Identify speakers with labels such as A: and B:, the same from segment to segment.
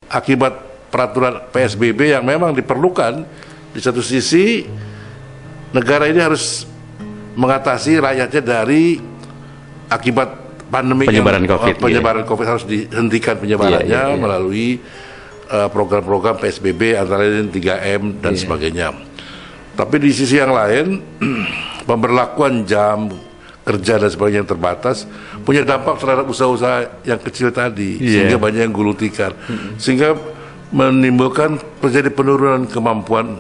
A: akibat peraturan PSBB yang memang diperlukan. Di satu sisi negara ini harus mengatasi rakyatnya dari akibat pandemi penyebaran COVID harus dihentikan penyebarannya melalui program-program PSBB antara lain 3M dan sebagainya. Tapi di sisi yang lain pemberlakuan jam kerja dan sebagainya yang terbatas punya dampak terhadap usaha-usaha yang kecil tadi sehingga banyak yang gulung tikar sehingga menimbulkan terjadi penurunan kemampuan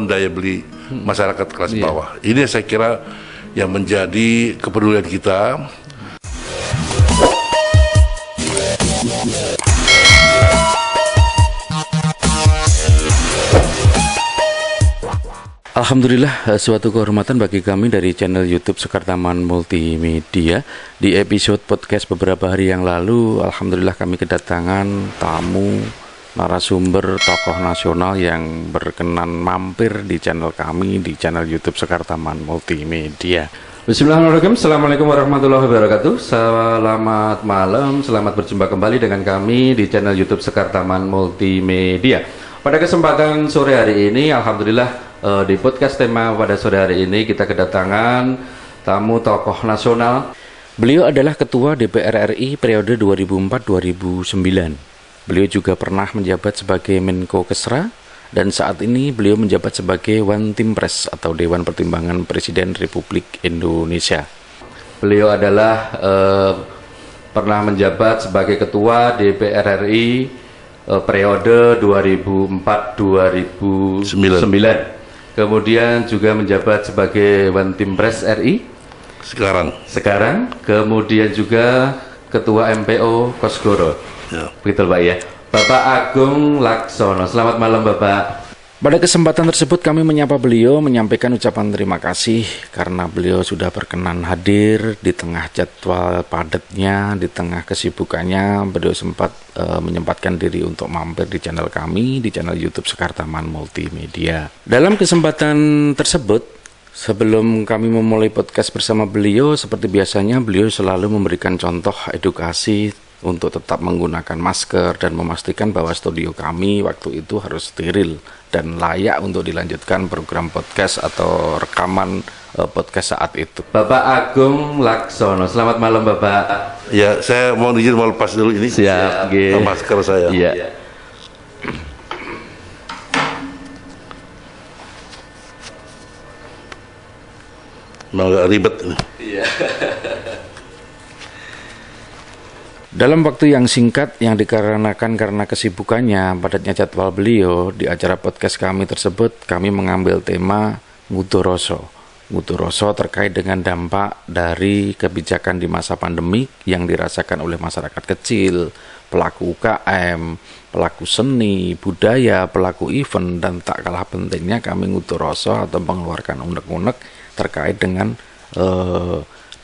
A: daya beli masyarakat kelas bawah. Ini saya kira yang menjadi kepedulian kita.
B: Alhamdulillah, suatu kehormatan bagi kami dari channel YouTube Sekartaman Multimedia. Di episode podcast beberapa hari yang lalu, alhamdulillah kami kedatangan tamu narasumber tokoh nasional yang berkenan mampir di channel kami, di channel YouTube Sekartaman Multimedia. Bismillahirrahmanirrahim. Assalamualaikum warahmatullahi wabarakatuh. Selamat malam, selamat berjumpa kembali dengan kami di channel YouTube Sekartaman Multimedia. Pada kesempatan sore hari ini, alhamdulillah di podcast tema pada sore hari ini kita kedatangan tamu tokoh nasional. Beliau adalah Ketua DPR RI periode 2004-2009. Beliau juga pernah menjabat sebagai Menko Kesra dan saat ini beliau menjabat sebagai One Team Press atau Dewan Pertimbangan Presiden Republik Indonesia. Beliau adalah pernah menjabat sebagai Ketua DPR RI periode 2004-2009. Kemudian juga menjabat sebagai One Team Press RI sekarang. Kemudian juga Ketua MPO Kosgoro. Begitu Pak ya. Bapak Agung Laksono. Selamat malam Bapak. Pada kesempatan tersebut kami menyapa beliau, menyampaikan ucapan terima kasih karena beliau sudah berkenan hadir di tengah jadwal padatnya, di tengah kesibukannya. Beliau sempat menyempatkan diri untuk mampir di channel kami, di channel YouTube Sekartaman Multimedia. Dalam kesempatan tersebut, sebelum kami memulai podcast bersama beliau, seperti biasanya beliau selalu memberikan contoh edukasi untuk tetap menggunakan masker dan memastikan bahwa studio kami waktu itu harus steril dan layak untuk dilanjutkan program podcast atau rekaman podcast saat itu. Bapak Agung Laksono, selamat malam Bapak.
A: Ya, saya mau izin mau lepas dulu ini.
B: Siap,
A: masker saya.
B: Iya.
A: Mau agak ribet ini. Iya.
B: Dalam waktu yang singkat yang dikarenakan karena kesibukannya, padatnya jadwal beliau, di acara podcast kami tersebut kami mengambil tema Ngudoroso. Ngudoroso terkait dengan dampak dari kebijakan di masa pandemi yang dirasakan oleh masyarakat kecil, pelaku UKM, pelaku seni, budaya, pelaku event, dan tak kalah pentingnya kami ngudoroso atau mengeluarkan unek-unek terkait dengan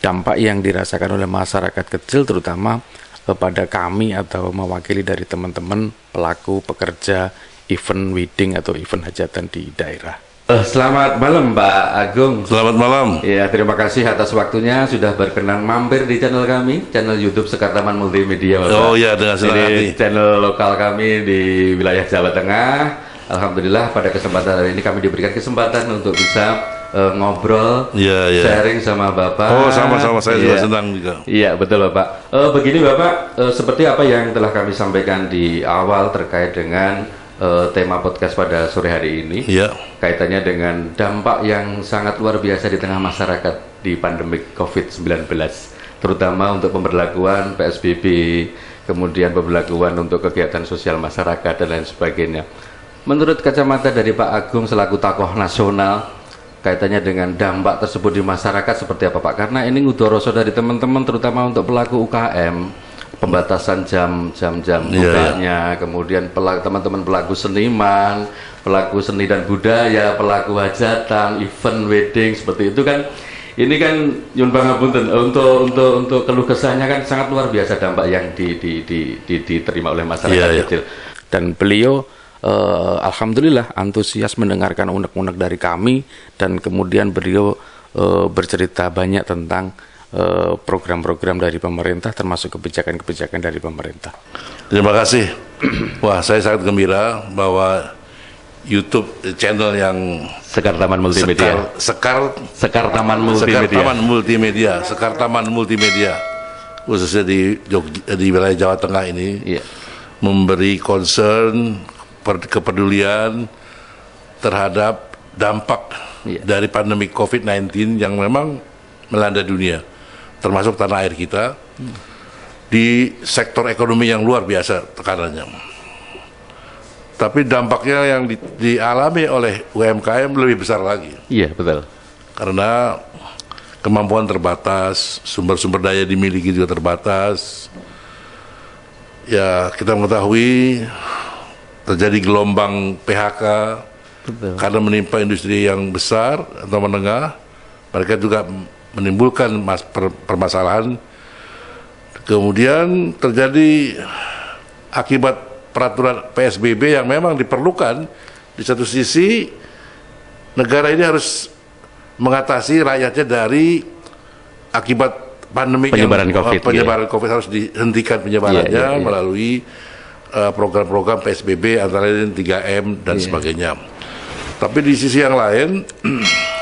B: dampak yang dirasakan oleh masyarakat kecil, terutama kepada kami atau mewakili dari teman-teman pelaku pekerja event wedding atau event hajatan di daerah. Selamat malam Pak Agung.
A: Selamat malam.
B: Ya, terima kasih atas waktunya sudah berkenan mampir di channel kami, channel YouTube Sekartaman Multimedia Bapak.
A: Oh ya, dengan senang hati.
B: Channel lokal kami di wilayah Jawa Tengah. Alhamdulillah pada kesempatan hari ini kami diberikan kesempatan untuk bisa ngobrol, sharing sama Bapak.
A: Oh, sama-sama, saya juga senang juga.
B: Iya, betul Bapak. Begini Bapak, seperti apa yang telah kami sampaikan di awal terkait dengan tema podcast pada sore hari ini, kaitannya dengan dampak yang sangat luar biasa di tengah masyarakat di pandemi COVID-19, terutama untuk pemberlakuan PSBB, kemudian pemberlakuan untuk kegiatan sosial masyarakat dan lain sebagainya. Menurut kacamata dari Pak Agung selaku tokoh nasional, kaitannya dengan dampak tersebut di masyarakat seperti apa Pak? Karena ini ngudoroso dari teman-teman terutama untuk pelaku UKM, pembatasan jam bukanya, kemudian teman-teman pelaku seniman, pelaku seni dan budaya, pelaku hajatan, event wedding seperti itu kan. Ini kan nyun pangapunten untuk keluh kesahnya kan sangat luar biasa dampak yang diterima oleh masyarakat kecil. Dan beliau alhamdulillah antusias mendengarkan unek-unek dari kami dan kemudian beliau bercerita banyak tentang
C: program-program dari pemerintah, termasuk kebijakan-kebijakan dari pemerintah.
A: Terima kasih. Wah, saya sangat gembira bahwa YouTube channel yang
B: Sekar Taman Multimedia.
A: Sekar
B: Taman Multimedia.
A: Sekar Taman Multimedia, khususnya di wilayah Jawa Tengah ini, memberi concern, kepedulian terhadap dampak dari pandemi COVID-19 yang memang melanda dunia, termasuk tanah air kita, di sektor ekonomi yang luar biasa tekanannya. Tapi dampaknya yang dialami oleh UMKM lebih besar lagi.
B: Iya, betul.
A: Karena kemampuan terbatas, sumber-sumber daya dimiliki juga terbatas. Ya, kita mengetahui terjadi gelombang PHK. Betul. Karena menimpa industri yang besar atau menengah, mereka juga menimbulkan permasalahan. Kemudian terjadi akibat peraturan PSBB yang memang diperlukan. Di satu sisi negara ini harus mengatasi rakyatnya dari akibat pandemi penyebaran COVID harus dihentikan penyebarannya melalui program-program PSBB antara lain 3M dan sebagainya. Tapi di sisi yang lain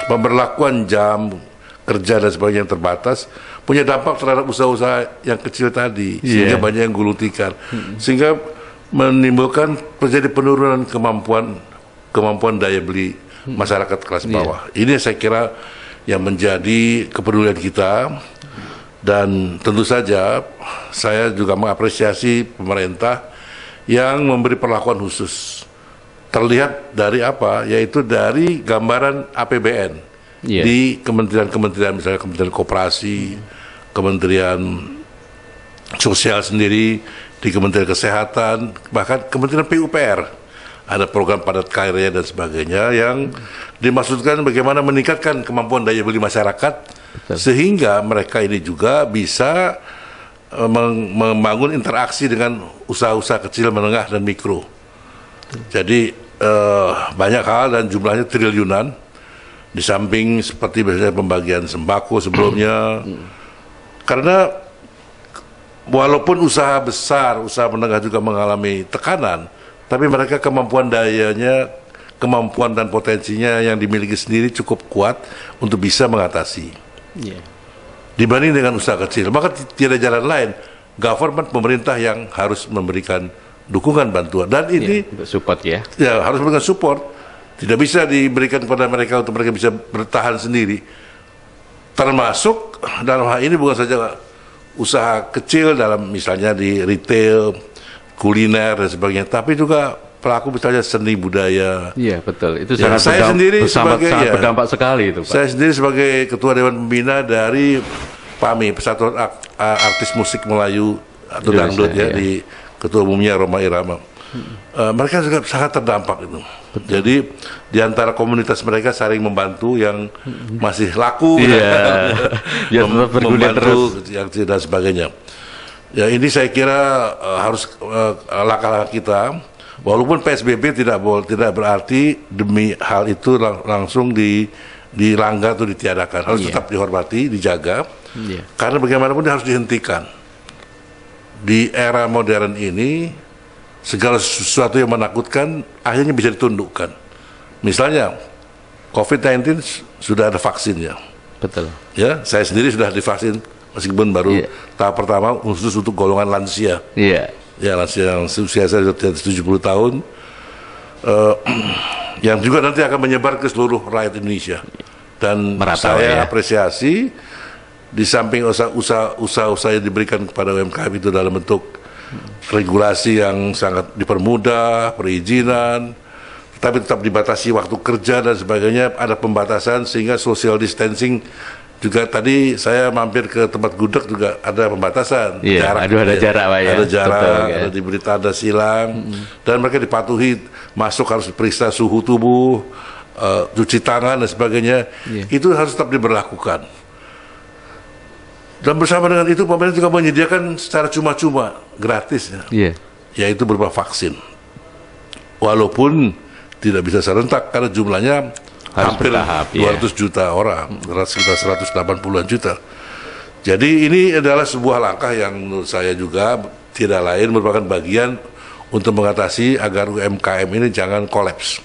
A: pemberlakuan jam kerja dan sebagainya yang terbatas punya dampak terhadap usaha-usaha yang kecil tadi, sehingga banyak yang gulung tikar, sehingga menimbulkan terjadi penurunan kemampuan daya beli masyarakat kelas bawah. Ini saya kira yang menjadi kepedulian kita, dan tentu saja saya juga mengapresiasi pemerintah yang memberi perlakuan khusus. Terlihat dari apa? Yaitu dari gambaran APBN di kementerian-kementerian, misalnya Kementerian Koperasi, Kementerian Sosial sendiri, di Kementerian Kesehatan, bahkan Kementerian PUPR ada program padat karya dan sebagainya yang dimaksudkan bagaimana meningkatkan kemampuan daya beli masyarakat. Betul. Sehingga mereka ini juga bisa membangun interaksi dengan usaha-usaha kecil, menengah, dan mikro. Jadi banyak hal dan jumlahnya triliunan, di samping seperti biasanya pembagian sembako sebelumnya. Karena walaupun usaha besar, usaha menengah juga mengalami tekanan, tapi mereka kemampuan dayanya, kemampuan dan potensinya yang dimiliki sendiri cukup kuat untuk bisa mengatasi. Dibanding dengan usaha kecil, maka tidak jalan lain. Government, pemerintah yang harus memberikan dukungan bantuan, dan ini
B: support ya
A: harus memberikan support. Tidak bisa diberikan kepada mereka untuk mereka bisa bertahan sendiri. Termasuk dalam hal ini bukan saja usaha kecil dalam misalnya di retail, kuliner dan sebagainya, tapi juga pelaku misalnya seni budaya.
B: Iya betul, itu
A: sangat
B: sangat berdampak sekali itu, Pak.
A: Saya sendiri sebagai ketua Dewan Pembina dari PAMI, Persatuan Artis Musik Melayu atau Dangdut di ketua umumnya Rhoma Irama. Mereka juga sangat terdampak itu. Betul. Jadi di antara komunitas mereka saling membantu yang masih laku, membantu yang dan sebagainya. Ya, ini saya kira harus langkah-langkah kita. Walaupun PSBB tidak berarti demi hal itu langsung dilanggar atau ditiadakan. Harus tetap dihormati, dijaga. Karena bagaimanapun harus dihentikan. Di era modern ini segala sesuatu yang menakutkan akhirnya bisa ditundukkan. Misalnya COVID-19 sudah ada vaksinnya.
B: Betul.
A: Ya, saya sendiri sudah divaksin meskipun baru tahap pertama khusus untuk golongan lansia. Ya, lansia yang usia saya sudah 70 tahun. Yang juga nanti akan menyebar ke seluruh rakyat Indonesia. Dan saya apresiasi di samping usaha-usaha yang diberikan kepada UMKM itu dalam bentuk regulasi yang sangat dipermudah, perizinan, tapi tetap dibatasi waktu kerja dan sebagainya, ada pembatasan sehingga social distancing juga. Tadi saya mampir ke tempat gudeg juga ada pembatasan,
B: jarak, ada jarak, Pak, ya.
A: Ada jarak, ada diberi tanda silang, dan mereka dipatuhi masuk harus periksa suhu tubuh, cuci tangan dan sebagainya. Itu harus tetap diberlakukan. Dan bersama dengan itu pemerintah juga menyediakan secara cuma-cuma, gratis yaitu berupa vaksin. Walaupun tidak bisa serentak karena jumlahnya hampir 200 juta orang, sekitar 180-an juta. Jadi ini adalah sebuah langkah yang menurut saya juga tidak lain merupakan bagian untuk mengatasi agar UMKM ini jangan kolaps.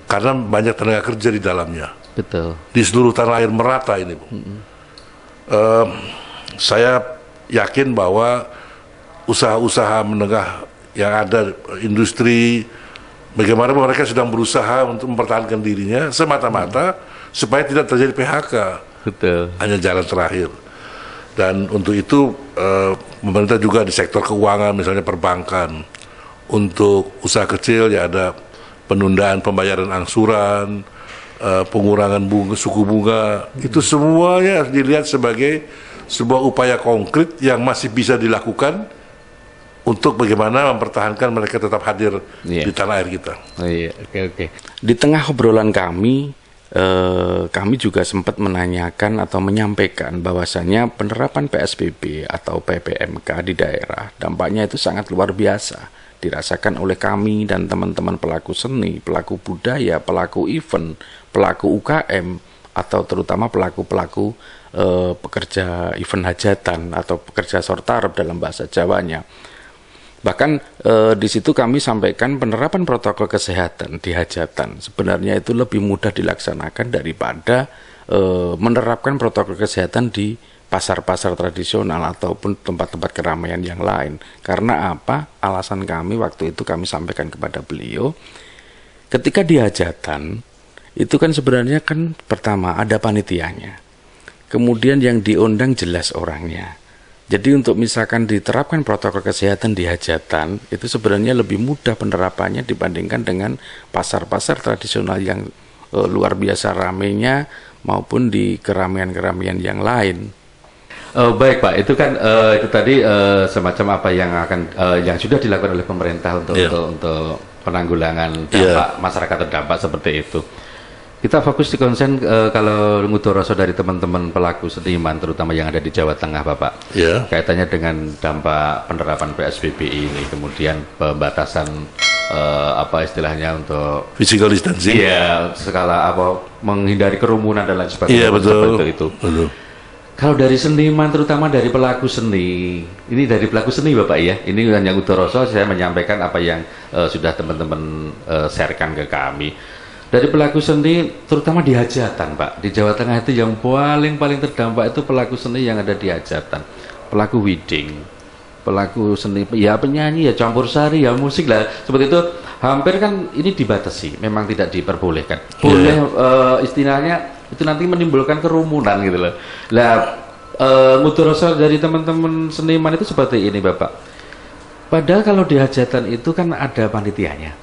A: Karena banyak tenaga kerja di dalamnya.
B: Betul.
A: Di seluruh tanah air merata ini, Bu. Saya yakin bahwa usaha-usaha menengah yang ada, industri, bagaimana mereka sedang berusaha untuk mempertahankan dirinya semata-mata supaya tidak terjadi PHK.
B: Betul.
A: Hanya jalan terakhir. Dan untuk itu pemerintah juga di sektor keuangan, misalnya perbankan, untuk usaha kecil ya ada penundaan pembayaran angsuran, pengurangan suku bunga, itu semuanya harus dilihat sebagai sebuah upaya konkret yang masih bisa dilakukan untuk bagaimana mempertahankan mereka tetap hadir di tanah air kita.
C: Oke. Di tengah obrolan kami juga sempat menanyakan atau menyampaikan bahwasannya penerapan PSBB atau PPMK di daerah dampaknya itu sangat luar biasa dirasakan oleh kami dan teman-teman pelaku seni, pelaku budaya, pelaku event, pelaku UKM atau terutama pelaku-pelaku pekerja event hajatan atau pekerja sortarep dalam bahasa Jawanya. Bahkan di situ kami sampaikan penerapan protokol kesehatan di hajatan sebenarnya itu lebih mudah dilaksanakan daripada menerapkan protokol kesehatan di pasar-pasar tradisional ataupun tempat-tempat keramaian yang lain. Karena apa? Alasan kami waktu itu kami sampaikan kepada beliau, ketika di hajatan itu kan sebenarnya kan pertama ada panitianya, kemudian yang diundang jelas orangnya. Jadi untuk misalkan diterapkan protokol kesehatan di hajatan, itu sebenarnya lebih mudah penerapannya dibandingkan dengan pasar-pasar tradisional yang luar biasa ramainya maupun di keramaian-keramaian yang lain.
B: Baik Pak, itu kan itu tadi semacam apa yang akan yang sudah dilakukan oleh pemerintah untuk penanggulangan dampak masyarakat terdampak seperti itu. Kita fokus di konsen kalau Ngudoroso dari teman-teman pelaku seniman terutama yang ada di Jawa Tengah Bapak, kaitannya dengan dampak penerapan PSBB ini, kemudian pembatasan apa istilahnya untuk
A: physical distancing,
B: skala apa menghindari kerumunan dan lain sebagainya.
A: Betul.
B: Itu. Kalau dari seniman, terutama dari pelaku seni, ini dari pelaku seni Bapak ya, ini yang Ngudoroso saya menyampaikan apa yang sudah teman-teman sharekan ke kami. Dari pelaku seni, terutama di hajatan Pak, di Jawa Tengah itu yang paling terdampak itu pelaku seni yang ada di hajatan, pelaku wedding, pelaku seni, ya penyanyi, ya campur sari, ya musik lah, seperti itu. Hampir kan ini dibatasi, memang tidak diperbolehkan. Boleh istilahnya itu nanti menimbulkan kerumunan gitu loh. Lah Ngudoroso dari teman-teman seniman itu seperti ini Bapak. Padahal kalau di hajatan itu kan ada panitianya.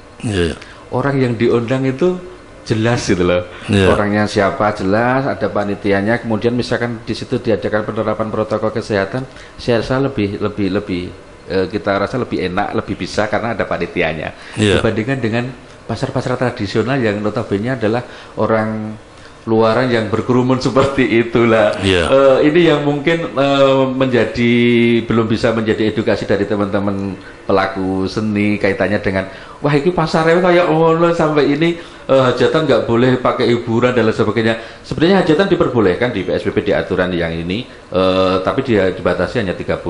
B: Orang yang diundang itu jelas gitu loh. Orangnya siapa jelas, ada panitianya, kemudian misalkan di situ diadakan penerapan protokol kesehatan, saya rasa lebih kita rasa lebih enak, lebih bisa karena ada panitianya. Dibandingkan dengan pasar-pasar tradisional yang notabene adalah orang luaran yang berkerumun seperti itulah. Ini yang mungkin belum bisa menjadi edukasi dari teman-teman pelaku seni kaitannya dengan wah ini pasarnya kayak sampai ini hajatan nggak boleh pakai hiburan dan lain sebagainya. Sebenarnya hajatan diperbolehkan di PSBB di aturan yang ini, tapi dia dibatasi hanya 30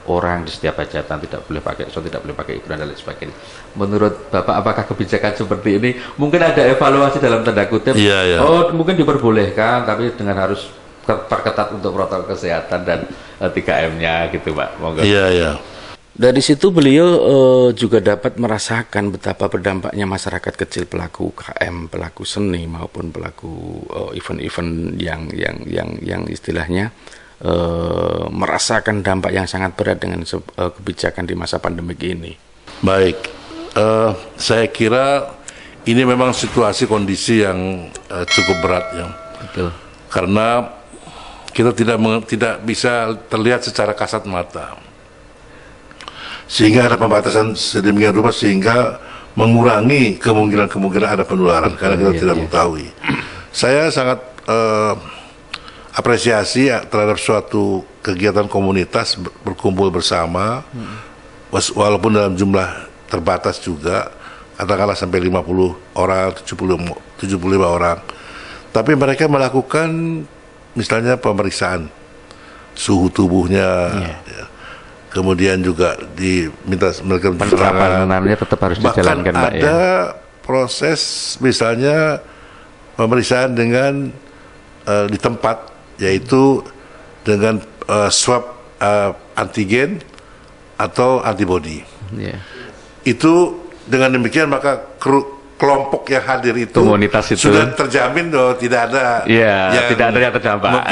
B: orang di setiap hajatan, tidak boleh pakai hiburan dan lain sebagainya. Menurut Bapak, apakah kebijakan seperti ini mungkin ada evaluasi dalam tanda kutip? Mungkin diperbolehkan, tapi dengan harus perketat untuk protokol kesehatan dan 3M-nya gitu, Pak. Monggo.
C: Dari situ beliau juga dapat merasakan betapa berdampaknya masyarakat kecil, pelaku UKM, pelaku seni maupun pelaku event-event yang istilahnya merasakan dampak yang sangat berat dengan kebijakan di masa pandemik ini.
A: Baik, saya kira ini memang situasi kondisi yang cukup berat ya.
B: Betul.
A: Karena kita tidak bisa terlihat secara kasat mata, sehingga ada pembatasan sedemikian rupa sehingga mengurangi kemungkinan ada penularan karena kita tidak mengetahui. Saya sangat apresiasi terhadap suatu kegiatan komunitas berkumpul bersama, walaupun dalam jumlah terbatas juga, katakanlah sampai 50 orang, 75 orang, tapi mereka melakukan misalnya pemeriksaan suhu tubuhnya, ya. Kemudian juga diminta mereka
B: penerapannya tetap harus dijalankan, Pak.
A: Bahkan ada proses misalnya pemeriksaan dengan di tempat, yaitu dengan swab antigen atau antibody. Itu dengan demikian maka kelompok yang hadir itu,
B: komunitas itu
A: sudah terjamin tidak ada
B: yang terdampak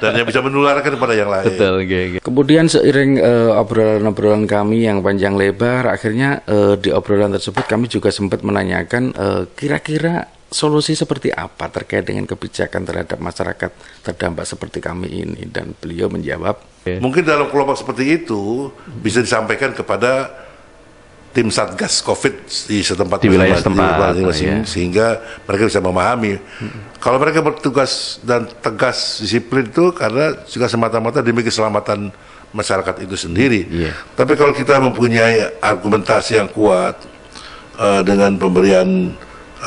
A: dan yang bisa menularkan kepada yang lain.
B: Betul.
C: Kemudian seiring obrolan-obrolan kami yang panjang lebar, akhirnya di obrolan tersebut kami juga sempat menanyakan kira-kira solusi seperti apa terkait dengan kebijakan terhadap masyarakat terdampak seperti kami ini, dan beliau menjawab,
A: mungkin dalam kelompok seperti itu bisa disampaikan kepada tim Satgas COVID di setempat
B: di wilayah setempat,
A: sehingga mereka bisa memahami. Kalau mereka bertugas dan tegas disiplin itu karena juga semata-mata demi keselamatan masyarakat itu sendiri. Tapi kalau kita mempunyai argumentasi yang kuat dengan pemberian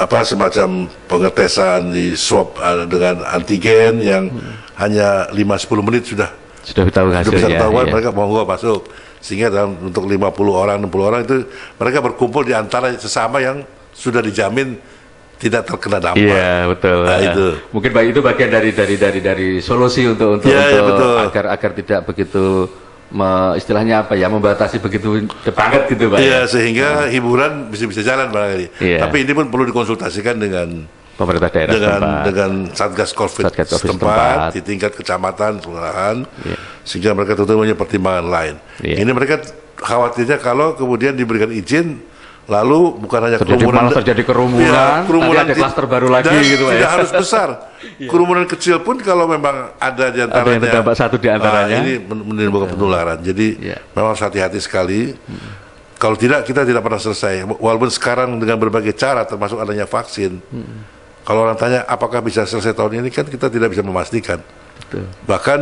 A: semacam pengetesan di swab dengan antigen yang hanya 5-10 menit sudah
B: tahu hasilnya,
A: ketahuan, mereka monggo masuk. Sehingga untuk 50 orang, 60 orang itu mereka berkumpul di antara sesama yang sudah dijamin tidak terkena dampak.
B: Iya, betul.
A: Nah, itu.
B: Mungkin itu bagian dari solusi untuk agar tidak begitu istilahnya membatasi begitu banget gitu, Pak.
A: Iya, sehingga hiburan bisa jalan barangkali. Tapi ini pun perlu dikonsultasikan dengan
B: pemerintah daerah
A: dengan Satgas COVID setempat di tingkat kecamatan, kelurahan, sehingga mereka tentu punya pertimbangan lain. Ini mereka khawatirnya kalau kemudian diberikan izin, lalu bukan hanya
B: terjadi kerumunan, nanti ada klaster baru lagi gitu,
A: tidak harus besar. Kerumunan kecil pun kalau memang ada di antaranya
B: satu di antaranya,
A: ini menimbulkan penularan. Jadi memang harus hati-hati sekali. Kalau tidak, kita tidak pernah selesai. Walaupun sekarang dengan berbagai cara, termasuk adanya vaksin. Kalau orang tanya apakah bisa selesai tahun ini, kan kita tidak bisa memastikan.
B: Betul.
A: Bahkan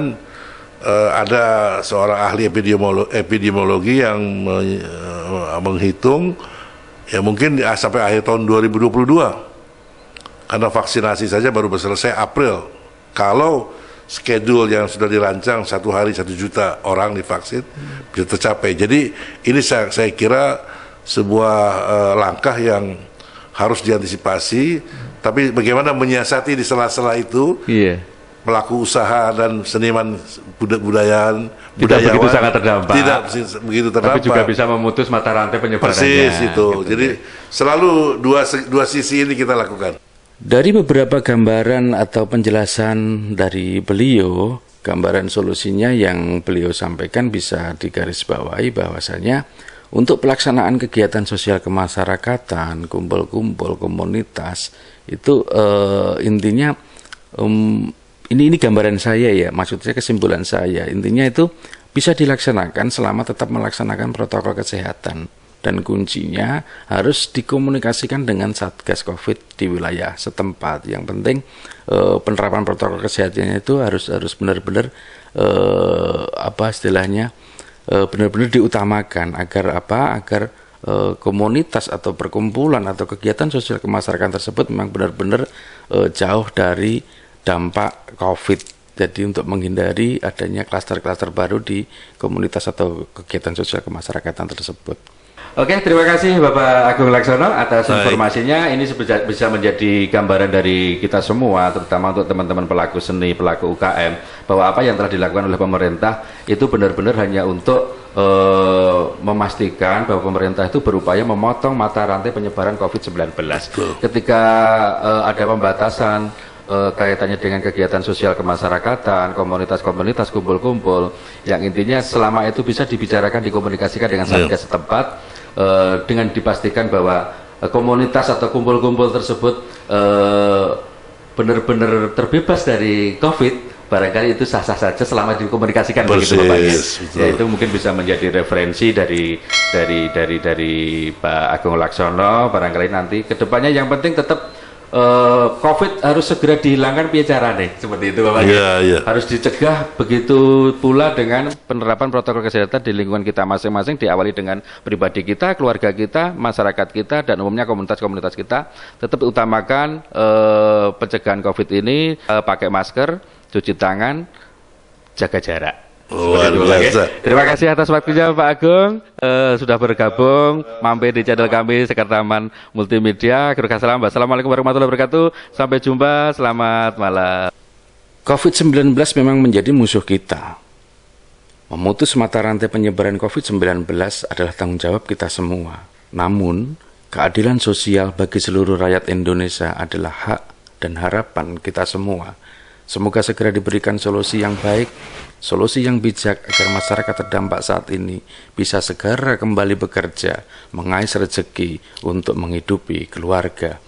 A: ada seorang ahli epidemiologi yang menghitung ya mungkin sampai akhir tahun 2022, karena vaksinasi saja baru selesai April. Kalau schedule yang sudah dirancang 1 hari 1 juta orang divaksin bisa tercapai. Jadi ini saya kira sebuah langkah yang harus diantisipasi. Tapi bagaimana menyiasati di sela-sela itu, pelaku usaha dan seniman budayawan
B: begitu sangat terdampak.
A: Tidak begitu terdampak.
B: Tapi juga bisa memutus mata rantai penyebarannya.
A: Persis itu. Gitu. Jadi selalu dua sisi ini kita lakukan.
C: Dari beberapa gambaran atau penjelasan dari beliau, gambaran solusinya yang beliau sampaikan bisa digarisbawahi bahwasanya untuk pelaksanaan kegiatan sosial kemasyarakatan, kumpul-kumpul komunitas, itu intinya ini gambaran saya ya, maksudnya kesimpulan saya, intinya itu bisa dilaksanakan selama tetap melaksanakan protokol kesehatan, dan kuncinya harus dikomunikasikan dengan Satgas COVID di wilayah setempat. Yang penting penerapan protokol kesehatannya itu harus benar-benar benar-benar diutamakan agar komunitas atau perkumpulan atau kegiatan sosial kemasyarakatan tersebut memang benar-benar jauh dari dampak COVID. Jadi untuk menghindari adanya klaster-klaster baru di komunitas atau kegiatan sosial kemasyarakatan tersebut.
B: Oke, terima kasih Bapak Agung Laksono atas informasinya. Ini bisa menjadi gambaran dari kita semua, terutama untuk teman-teman pelaku seni, pelaku UKM, bahwa apa yang telah dilakukan oleh pemerintah itu benar-benar hanya untuk memastikan bahwa pemerintah itu berupaya memotong mata rantai penyebaran COVID-19. Ketika ada pembatasan kaitannya dengan kegiatan sosial kemasyarakatan, komunitas-komunitas kumpul-kumpul, yang intinya selama itu bisa dibicarakan, dikomunikasikan dengan Satgas setempat, dengan dipastikan bahwa komunitas atau kumpul-kumpul tersebut benar-benar terbebas dari COVID, barangkali itu sah-sah saja selama dikomunikasikan begitu Bapak ya. Ya, itu mungkin bisa menjadi referensi dari Pak Agung Laksono. Barangkali nanti kedepannya yang penting tetap COVID harus segera dihilangkan, bicara nih seperti itu Bapak. Harus dicegah, begitu pula dengan penerapan protokol kesehatan di lingkungan kita masing-masing, diawali dengan pribadi kita, keluarga kita, masyarakat kita, dan umumnya komunitas-komunitas kita. Tetap utamakan pencegahan COVID ini, pakai masker, cuci tangan, jaga jarak.
A: Luar biasa.
B: Terima kasih atas waktunya Pak Agung, sudah bergabung, mampir di channel kami Sekartaman Multimedia. Assalamualaikum warahmatullahi wabarakatuh. Sampai jumpa, selamat malam.
C: COVID-19 memang menjadi musuh kita. Memutus mata rantai penyebaran COVID-19 adalah tanggung jawab kita semua. Namun, keadilan sosial bagi seluruh rakyat Indonesia adalah hak dan harapan kita semua. Semoga segera diberikan solusi yang baik, solusi yang bijak agar masyarakat terdampak saat ini bisa segera kembali bekerja, mengais rezeki untuk menghidupi keluarga.